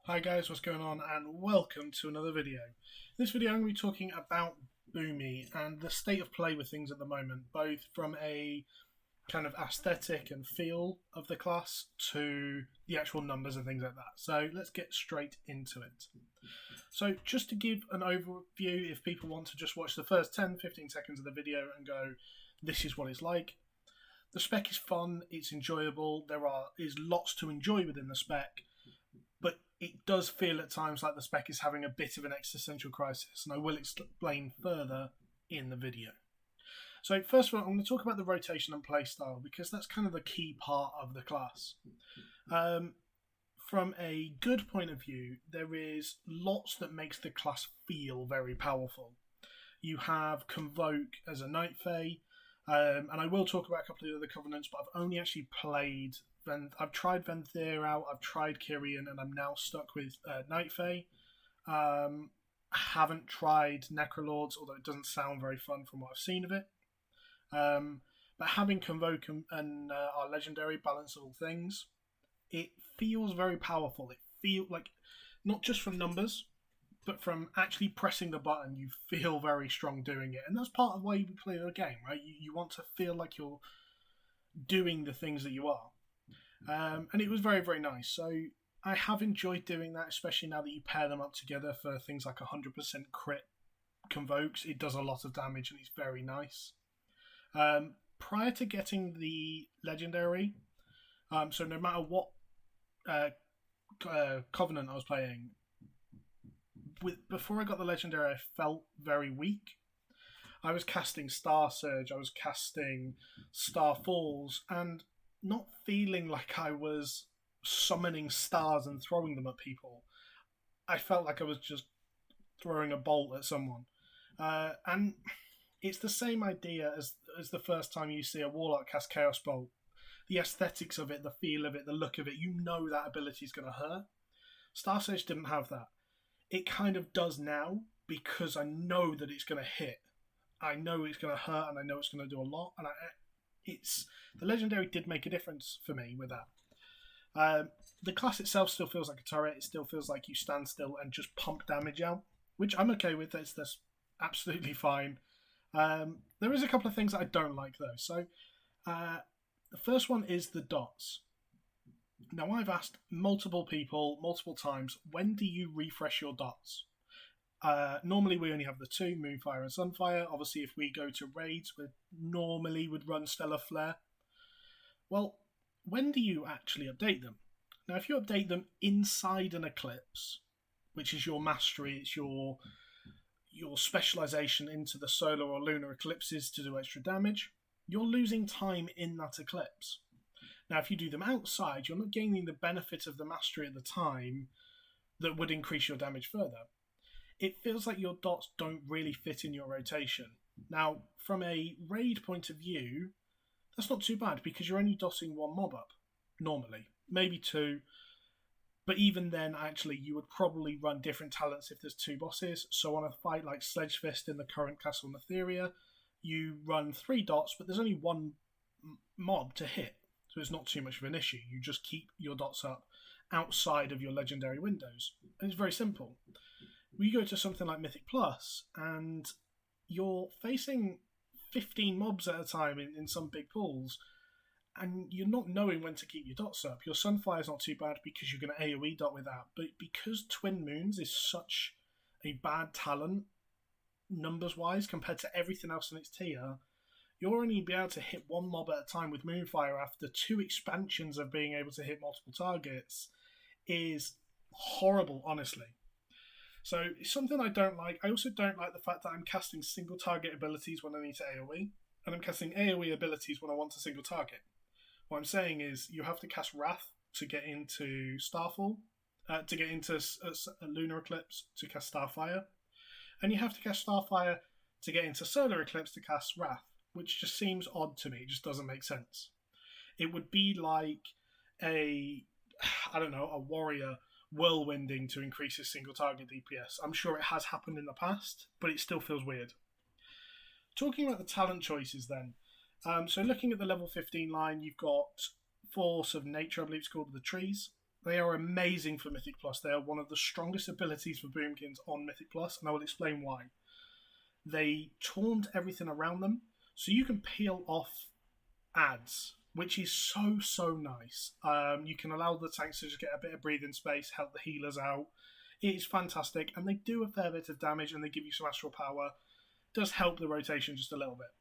Hi guys, what's going on, and welcome to another video. In this video I'm going to be talking about Boomy and the state of play with things at the moment, both from a kind of aesthetic and feel of the class to the actual numbers and things like that. So let's get straight into it. So just to give an overview, if people want to just watch the first 10-15 seconds of the video and go, this is what it's like. The spec is fun, it's enjoyable, is lots to enjoy within the spec, but it does feel at times like the spec is having a bit of an existential crisis, and I will explain further in the video. So first of all, I'm going to talk about the rotation and playstyle, because that's kind of the key part of the class. From a good point of view, there is lots that makes the class feel very powerful. You have Convoke as a Night Fae, and I will talk about a couple of the other Covenants, but I've only actually played... I've tried Venthyr out, I've tried Kyrian, and I'm now stuck with Night Fae. Haven't tried Necrolords, although it doesn't sound very fun from what I've seen of it. But having Convoke and our Legendary balance all things, it feels very powerful. It feels like, not just from numbers, but from actually pressing the button, you feel very strong doing it. And that's part of why you play the game, right? You want to feel like you're doing the things that you are. And it was very, very nice. So I have enjoyed doing that, especially now that you pair them up together for things like 100% crit Convokes. It does a lot of damage and it's very nice. Prior to getting the Legendary, so no matter what Covenant I was playing, before I got the Legendary, I felt very weak. I was casting Star Surge, I was casting Star Falls, and not feeling like I was summoning stars and throwing them at people. I felt like I was just throwing a bolt at someone. And it's the same idea as the first time you see a Warlock cast Chaos Bolt. The aesthetics of it, the feel of it, the look of it, you know that ability is going to hurt. Star Surge didn't have that. It kind of does now, because I know that it's going to hit. I know it's going to hurt, and I know it's going to do a lot, and the Legendary did make a difference for me with that. The class itself still feels like a turret. It still feels like you stand still and just pump damage out, which I'm okay with. That's absolutely fine. There is a couple of things that I don't like, though. So the first one is the dots. Now, I've asked multiple people, multiple times, when do you refresh your dots? Normally we only have the two, Moonfire and Sunfire. Obviously, if we go to raids, we normally would run Stellar Flare. Well, when do you actually update them? Now, if you update them inside an eclipse, which is your mastery, it's your specialization into the solar or lunar eclipses to do extra damage, you're losing time in that eclipse. Now, if you do them outside, you're not gaining the benefit of the mastery at the time that would increase your damage further. It feels like your dots don't really fit in your rotation. Now, from a raid point of view, that's not too bad, because you're only dotting one mob up, normally. Maybe two, but even then, actually, you would probably run different talents if there's two bosses. So on a fight like Sledge Fist in the current Castle Netheria, you run 3 dots, but there's only one mob to hit, so it's not too much of an issue. You just keep your dots up outside of your Legendary windows, and it's very simple. We go to something like Mythic Plus, and you're facing 15 mobs at a time in some big pools, and you're not knowing when to keep your dots up. Your Sunfire is not too bad because you're going to AoE dot with that, but because Twin Moons is such a bad talent, numbers-wise, compared to everything else in its tier, you'll only be able to hit one mob at a time with Moonfire after 2 expansions of being able to hit multiple targets is horrible, honestly. So it's something I don't like. I also don't like the fact that I'm casting single target abilities when I need to AoE, and I'm casting AoE abilities when I want to single target. What I'm saying is you have to cast Wrath to get into Starfall, to get into a Lunar Eclipse to cast Starfire, and you have to cast Starfire to get into Solar Eclipse to cast Wrath, which just seems odd to me. It just doesn't make sense. It would be like a warrior whirlwinding to increase his single target DPS. I'm sure it has happened in the past, but it still feels weird. Talking about the talent choices then, so looking at the level 15 line, you've got Force of Nature, I believe it's called, the trees. They are amazing for Mythic Plus. They are one of the strongest abilities for Boomkins on Mythic Plus, and I will explain why. They taunt everything around them, so you can peel off ads, which is so nice. You can allow the tanks to just get a bit of breathing space, help the healers out. It is fantastic, and they do a fair bit of damage, and they give you some astral power. It does help the rotation just a little bit.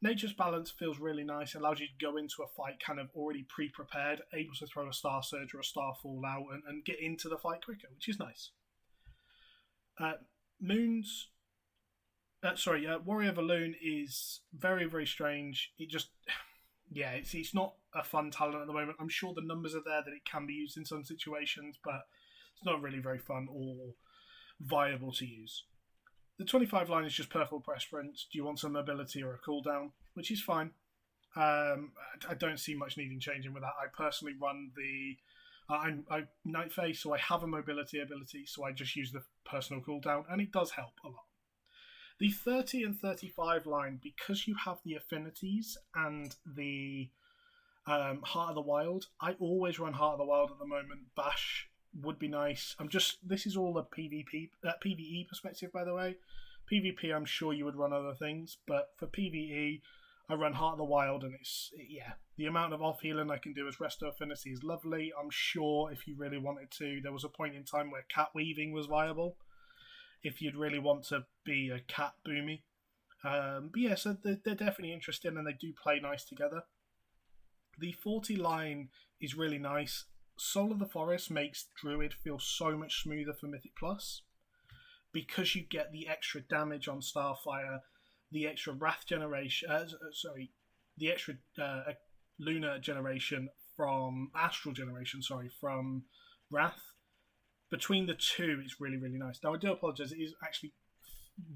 Nature's Balance feels really nice. It allows you to go into a fight kind of already pre-prepared, able to throw a Star Surge or a Starfall out and get into the fight quicker, which is nice. Warrior Valoon is very strange. It just, it's not a fun talent at the moment. I'm sure the numbers are there that it can be used in some situations, but it's not really very fun or viable to use. The 25 line is just Purple Preference. Do you want some mobility or a cooldown? Which is fine. I don't see much needing changing with that. I personally run the... I'm Night Phase, so I have a mobility ability, so I just use the personal cooldown, and it does help a lot. The 30 and 35 line, because you have the affinities and the Heart of the Wild, I always run Heart of the Wild at the moment. Bash would be nice. This is all a PvE perspective, by the way. PvP, I'm sure you would run other things, but for PvE, I run Heart of the Wild, and the amount of off healing I can do as Resto Affinity is lovely. I'm sure if you really wanted to, there was a point in time where cat weaving was viable. If you'd really want to be a cat boomy, so they're definitely interesting, and they do play nice together. The 40 line is really nice. Soul of the Forest makes Druid feel so much smoother for Mythic Plus because you get the extra damage on Starfire, the extra Wrath generation, the extra Lunar generation from Astral generation, from Wrath. Between the two, it's really nice. Now, I do apologise. It is actually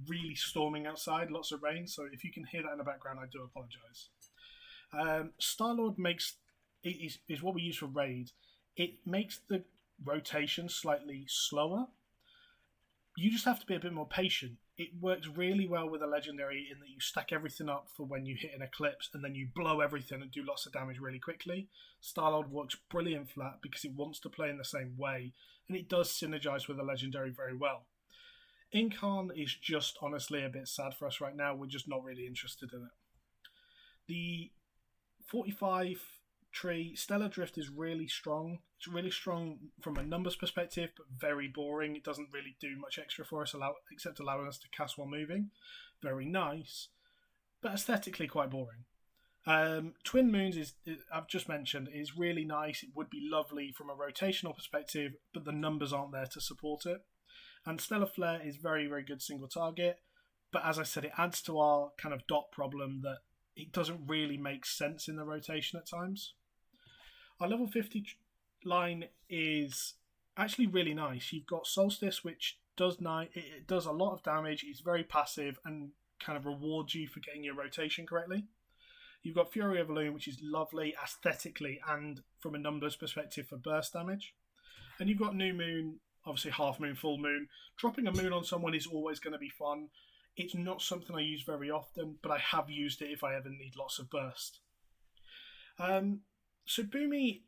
really storming outside, lots of rain, so if you can hear that in the background, I do apologise. Star-Lord is what we use for raid. It makes the rotation slightly slower. You just have to be a bit more patient. It works really well with a legendary in that you stack everything up for when you hit an eclipse and then you blow everything and do lots of damage really quickly. Star-Lord works brilliant for that because it wants to play in the same way, and it does synergize with a legendary very well. Incarn is just honestly a bit sad for us right now. We're just not really interested in it. The 45 tree, Stellar Drift, is really strong. It's really strong from a numbers perspective, but very boring. It doesn't really do much extra for us, except allowing us to cast while moving. Very nice, but aesthetically quite boring. Twin Moons I've just mentioned, is really nice. It would be lovely from a rotational perspective, but the numbers aren't there to support it. And Stellar Flare is very good single target, but as I said, it adds to our kind of dot problem that it doesn't really make sense in the rotation at times. Our level 50 line is actually really nice. You've got Solstice, which does it does a lot of damage. It's very passive and kind of rewards you for getting your rotation correctly. You've got Fury of Valoon, which is lovely aesthetically and from a numbers perspective for burst damage. And you've got New Moon, obviously half moon, full moon. Dropping a moon on someone is always going to be fun. It's not something I use very often, but I have used it if I ever need lots of burst. So Boomy,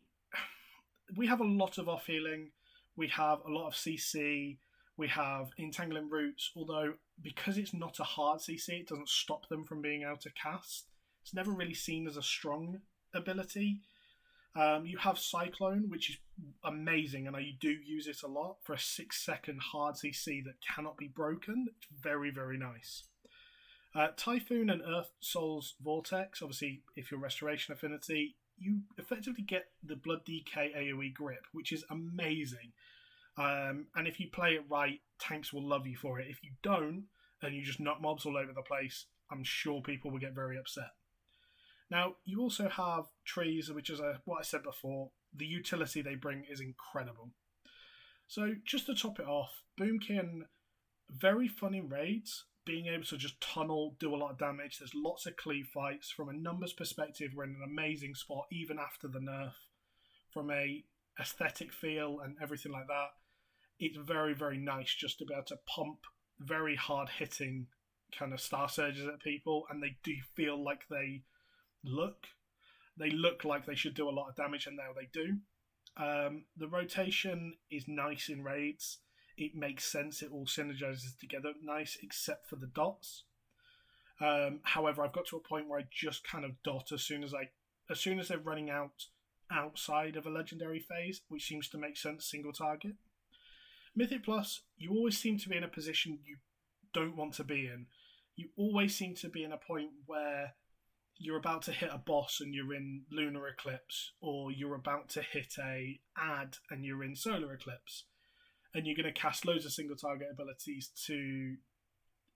we have a lot of off healing. We have a lot of CC. We have Entangling Roots, although because it's not a hard CC, it doesn't stop them from being able to cast. It's never really seen as a strong ability. You have Cyclone, which is amazing, and I do use it a lot for a 6-second hard CC that cannot be broken. It's very nice. Typhoon and Earth Soul's Vortex, obviously, if you're Restoration Affinity, you effectively get the Blood DK AoE grip, which is amazing. And if you play it right, tanks will love you for it. If you don't, and you just knock mobs all over the place, I'm sure people will get very upset. Now, you also have trees, which is what I said before. The utility they bring is incredible. So, just to top it off, Boomkin, very fun in raids, being able to just tunnel, do a lot of damage. There's lots of cleave fights. From a numbers perspective, we're in an amazing spot, even after the nerf. From a aesthetic feel and everything like that, it's very nice just to be able to pump very hard-hitting kind of Star Surges at people, and they do feel like they look like they should do a lot of damage, and now they do. The rotation is nice in raids. It makes sense. It all synergizes together nice, except for the dots. However, I've got to a point where I just kind of dot as soon as they're running out outside of a legendary phase, which seems to make sense. Single target. Mythic Plus, you always seem to be in a position you don't want to be in. You always seem to be in a point where you're about to hit a boss and you're in Lunar Eclipse, or you're about to hit a ad and you're in Solar Eclipse, and you're going to cast loads of single target abilities to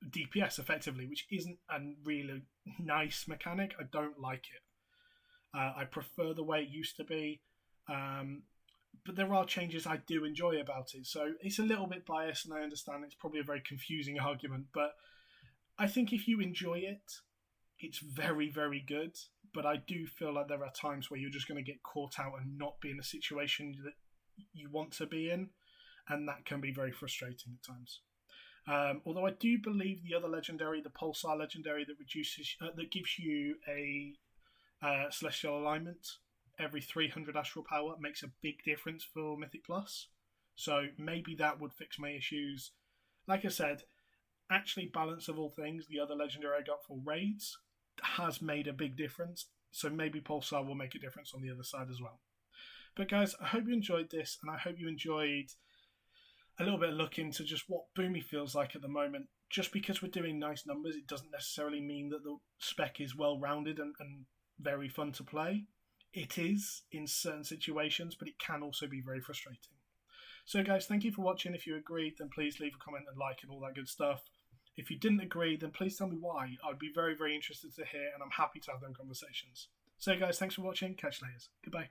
DPS effectively, which isn't a really nice mechanic. I don't like it. I prefer the way it used to be, but there are changes I do enjoy about it. So it's a little bit biased, and I understand it's probably a very confusing argument, but I think if you enjoy it, it's very, very good. But I do feel like there are times where you're just going to get caught out and not be in a situation that you want to be in, and that can be very frustrating at times. Although I do believe the other legendary, the Pulsar legendary, that gives you a celestial alignment every 300 astral power, makes a big difference for Mythic Plus. So maybe that would fix my issues. Like I said, actually, balance of all things, the other legendary I got for raids has made a big difference. So maybe Pulsar will make a difference on the other side as well. But guys, I hope you enjoyed this, and I hope you enjoyed a little bit of look into just what Boomy feels like at the moment. Just because we're doing nice numbers, it doesn't necessarily mean that the spec is well-rounded and very fun to play. It is in certain situations, but it can also be very frustrating. So guys, thank you for watching. If you agreed, then please leave a comment and like and all that good stuff. If you didn't agree, then please tell me why. I'd be very, very interested to hear, and I'm happy to have them conversations. So guys, thanks for watching. Catch you later. Goodbye.